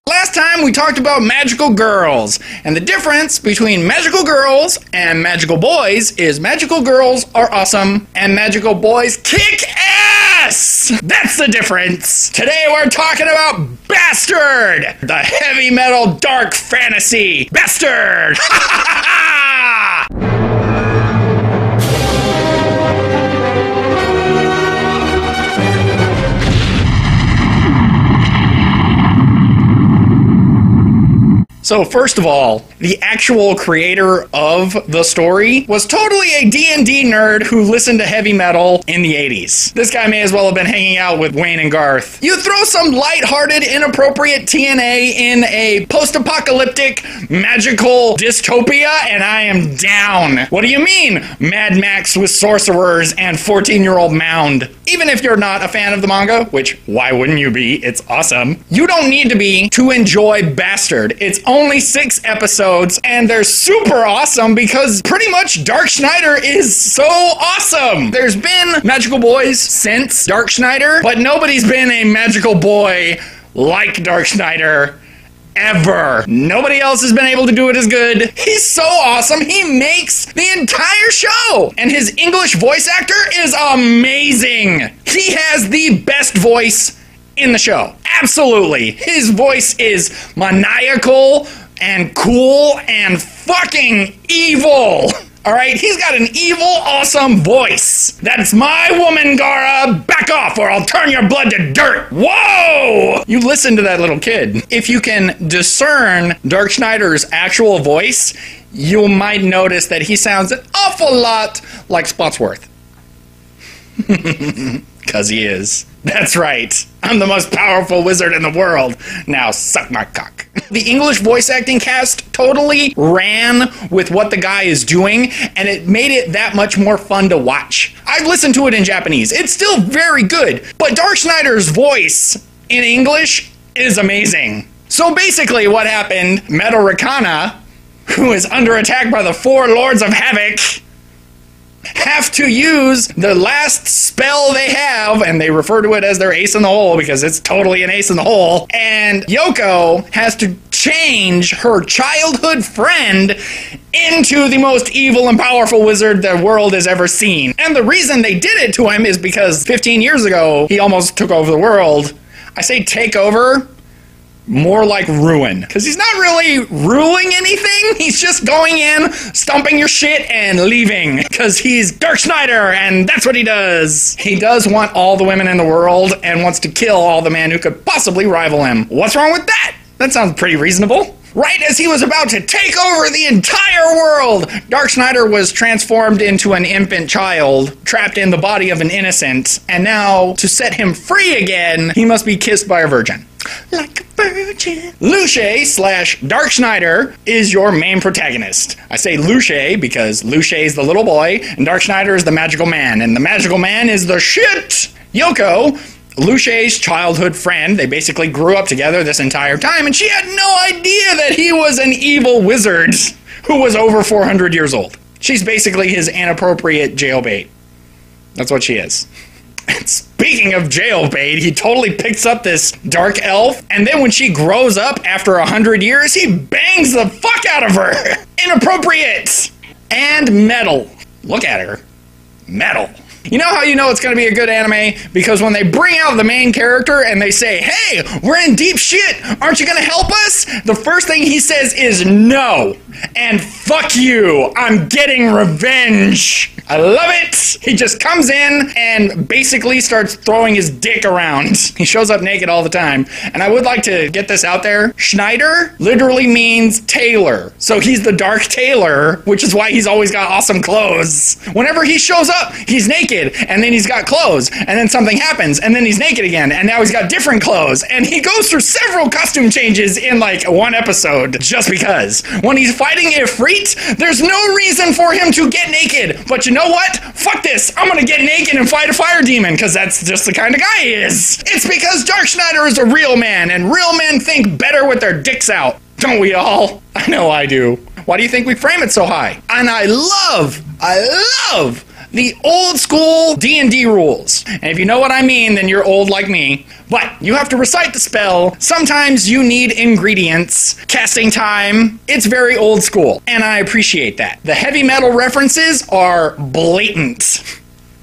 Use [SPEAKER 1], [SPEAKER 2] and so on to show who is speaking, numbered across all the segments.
[SPEAKER 1] Last time we talked about magical girls, and the difference between magical girls and magical boys is magical girls are awesome and magical boys kick ass! That's the difference! Today we're talking about Bastard! The heavy metal dark fantasy Bastard! Ha ha ha ha! So first of all, the actual creator of the story was totally a D&D nerd who listened to heavy metal in the 80s. This guy may as well have been hanging out with Wayne and Garth. You throw some lighthearted, inappropriate TNA in a post-apocalyptic, magical dystopia, and I am down. What do you mean, Mad Max with sorcerers and 14-year-old Mound? Even if you're not a fan of the manga, which why wouldn't you be? It's awesome. You don't need to be to enjoy Bastard. It's only 6 episodes, and they're super awesome because pretty much Dark Schneider is so awesome. There's been magical boys since Dark Schneider, but nobody's been a magical boy like Dark Schneider ever. Nobody else has been able to do it as good. He's so awesome. He makes the entire show. And his English voice actor is amazing. He has the best voice in the show. Absolutely. His voice is maniacal and cool and fucking evil. Alright, he's got an evil, awesome voice. That's my woman, Gara. Back off or I'll turn your blood to dirt. Whoa! You listen to that little kid. If you can discern Dark Schneider's actual voice, you might notice that he sounds an awful lot like Spotsworth. 'Cause he is. That's right. I'm the most powerful wizard in the world. Now suck my cock. The English voice acting cast totally ran with what the guy is doing, and it made it that much more fun to watch. I've listened to it in Japanese. It's still very good, but Dark Schneider's voice in English is amazing. So basically what happened, Metal Rakana, who is under attack by the 4 Lords of Havoc, have to use the last spell they have, and they refer to it as their ace in the hole because it's totally an ace in the hole, and Yoko has to change her childhood friend into the most evil and powerful wizard the world has ever seen. And the reason they did it to him is because 15 years ago, he almost took over the world. I say take over, more like ruin. Because he's not really ruling anything. He's just going in, stomping your shit, and leaving. Because he's Dark Schneider, and that's what he does. He does want all the women in the world, and wants to kill all the men who could possibly rival him. What's wrong with that? That sounds pretty reasonable. Right as he was about to take over the entire world, Dark Schneider was transformed into an infant child, trapped in the body of an innocent, and now, to set him free again, he must be kissed by a virgin. Like a virgin. Luce / Dark Schneider is your main protagonist. I say Luce because Luce is the little boy, and Dark Schneider is the magical man, and the magical man is the shit! Yoko, Luce's childhood friend, they basically grew up together this entire time, and she had no idea that he was an evil wizard who was over 400 years old. She's basically his inappropriate jailbait. That's what she is. And speaking of jailbait, he totally picks up this dark elf, and then when she grows up after 100 years, he bangs the fuck out of her. Inappropriate. And metal. Look at her. Metal. You know how you know it's going to be a good anime? Because when they bring out the main character and they say, hey, we're in deep shit, aren't you going to help us? The first thing he says is no. And fuck you, I'm getting revenge. I love it. He just comes in and basically starts throwing his dick around. He shows up naked all the time. And I would like to get this out there. Schneider literally means tailor. So he's the Dark Tailor, which is why he's always got awesome clothes. Whenever he shows up, he's naked, and then he's got clothes, and then something happens, and then he's naked again, and now he's got different clothes, and he goes through several costume changes in like one episode, just because. When he's fighting Ifrit, there's no reason for him to get naked, but you know what? Fuck this, I'm gonna get naked and fight a fire demon, because that's just the kind of guy he is. It's because Dark Schneider is a real man, and real men think better with their dicks out. Don't we all? I know I do. Why do you think we frame it so high? And I love The old school D&D rules. And if you know what I mean, then you're old like me. But you have to recite the spell. Sometimes you need ingredients, casting time. It's very old school, and I appreciate that. The heavy metal references are blatant,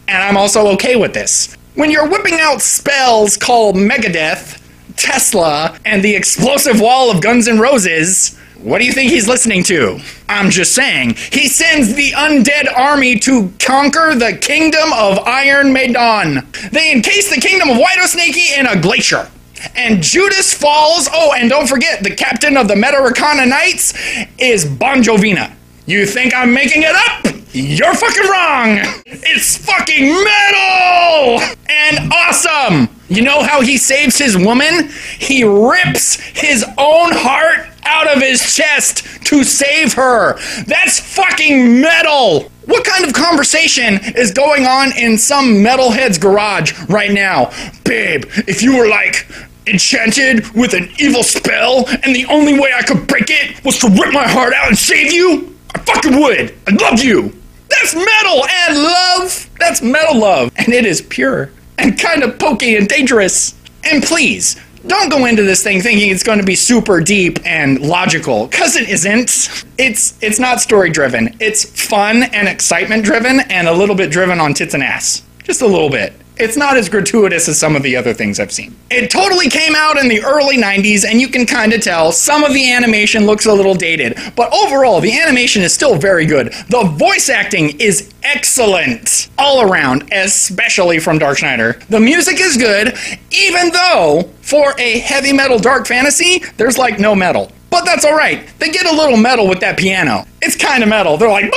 [SPEAKER 1] and I'm also okay with this. When you're whipping out spells called Megadeth, Tesla, and the explosive wall of Guns N' Roses, what do you think he's listening to? I'm just saying, he sends the undead army to conquer the kingdom of Iron Maiden. They encase the kingdom of Whitosnake in a glacier. And Judas falls. Oh, and don't forget, the captain of the Metaricana Knights is Bon Jovina. You think I'm making it up? You're fucking wrong! It's fucking metal! And awesome! You know how he saves his woman? He rips his own heart out of his chest to save her. That's fucking metal! What kind of conversation is going on in some metalhead's garage right now? Babe, if you were like enchanted with an evil spell and the only way I could break it was to rip my heart out and save you, I fucking would. I love you. That's metal and love. That's metal love. And it is pure and kind of pokey and dangerous. And please, don't go into this thing thinking it's going to be super deep and logical, because it isn't. It's not story driven. It's fun and excitement driven and a little bit driven on tits and ass. Just a little bit. It's not as gratuitous as some of the other things I've seen. It totally came out in the early 90s, and you can kind of tell some of the animation looks a little dated, but overall, the animation is still very good. The voice acting is excellent all around, especially from Dark Schneider. The music is good, even though for a heavy metal dark fantasy, there's like no metal. But that's alright. They get a little metal with that piano. It's kind of metal. They're like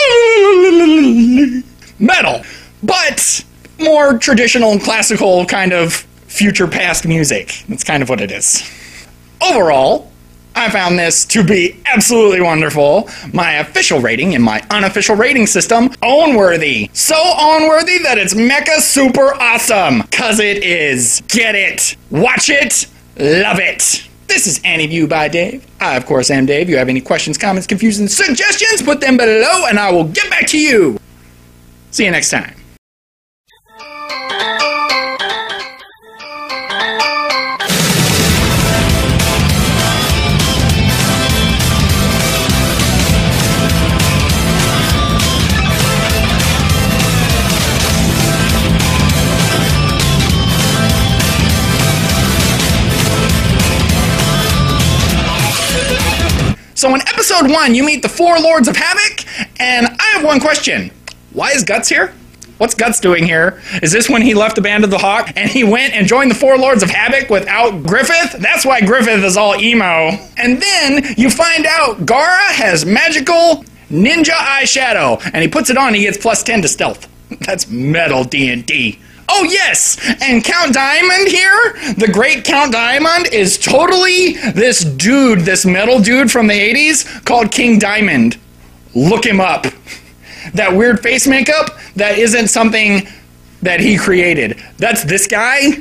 [SPEAKER 1] metal. But more traditional and classical kind of future past music. That's kind of what it is. Overall, I found this to be absolutely wonderful. My official rating in my unofficial rating system, own-worthy. So own-worthy that it's mecha super awesome. 'Cause it is. Get it. Watch it. Love it. This is AniView by Dave. I, of course, am Dave. If you have any questions, comments, confusions, suggestions, put them below and I will get back to you. See you next time. So in episode 1, you meet the 4 Lords of Havoc, and I have one question. Why is Guts here? What's Guts doing here? Is this when he left the Band of the Hawk, and he went and joined the 4 Lords of Havoc without Griffith? That's why Griffith is all emo. And then you find out Gara has magical ninja eyeshadow, and he puts it on and he gets +10 to stealth. That's metal D&D. Oh yes, and Count Diamond here, the great Count Diamond, is totally this dude, this metal dude from the 80s called King Diamond. Look him up. That weird face makeup, that isn't something that he created. That's this guy,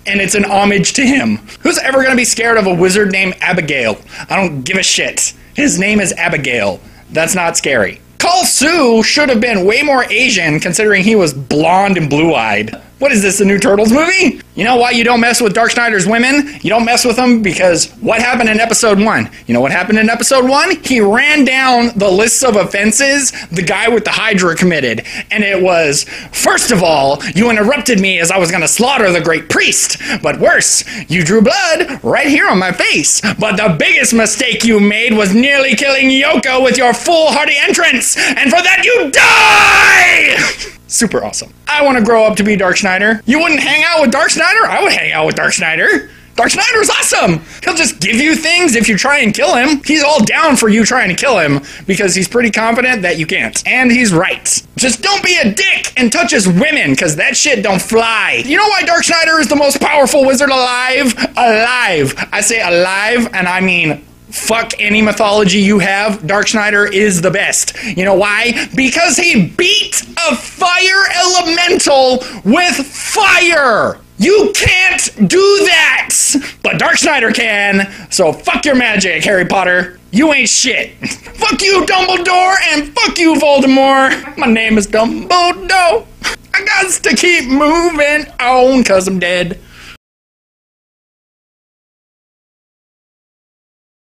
[SPEAKER 1] and it's an homage to him. Who's ever gonna be scared of a wizard named Abigail? I don't give a shit. His name is Abigail. That's not scary. Call Sue should have been way more Asian considering he was blonde and blue-eyed. What is this, the new Turtles movie? You know why you don't mess with Dark Schneider's women? You don't mess with them because what happened in episode 1? You know what happened in episode 1? He ran down the lists of offenses the guy with the Hydra committed. And it was, first of all, you interrupted me as I was going to slaughter the great priest. But worse, you drew blood right here on my face. But the biggest mistake you made was nearly killing Yoko with your foolhardy entrance. And for that you die! Super awesome. I want to grow up to be Dark Schneider. You wouldn't hang out with Dark Schneider? I would hang out with Dark Schneider. Dark Schneider is awesome. He'll just give you things if you try and kill him. He's all down for you trying to kill him because he's pretty confident that you can't. And he's right. Just don't be a dick and touch his women because that shit don't fly. You know why Dark Schneider is the most powerful wizard alive? Alive. I say alive and I mean fuck any mythology you have, Dark Schneider is the best. You know why? Because he beat a fire elemental with fire! You can't do that! But Dark Snyder can, so fuck your magic, Harry Potter. You ain't shit. Fuck you, Dumbledore, and fuck you, Voldemort. My name is Dumbledore. I got to keep moving on, cause I'm dead.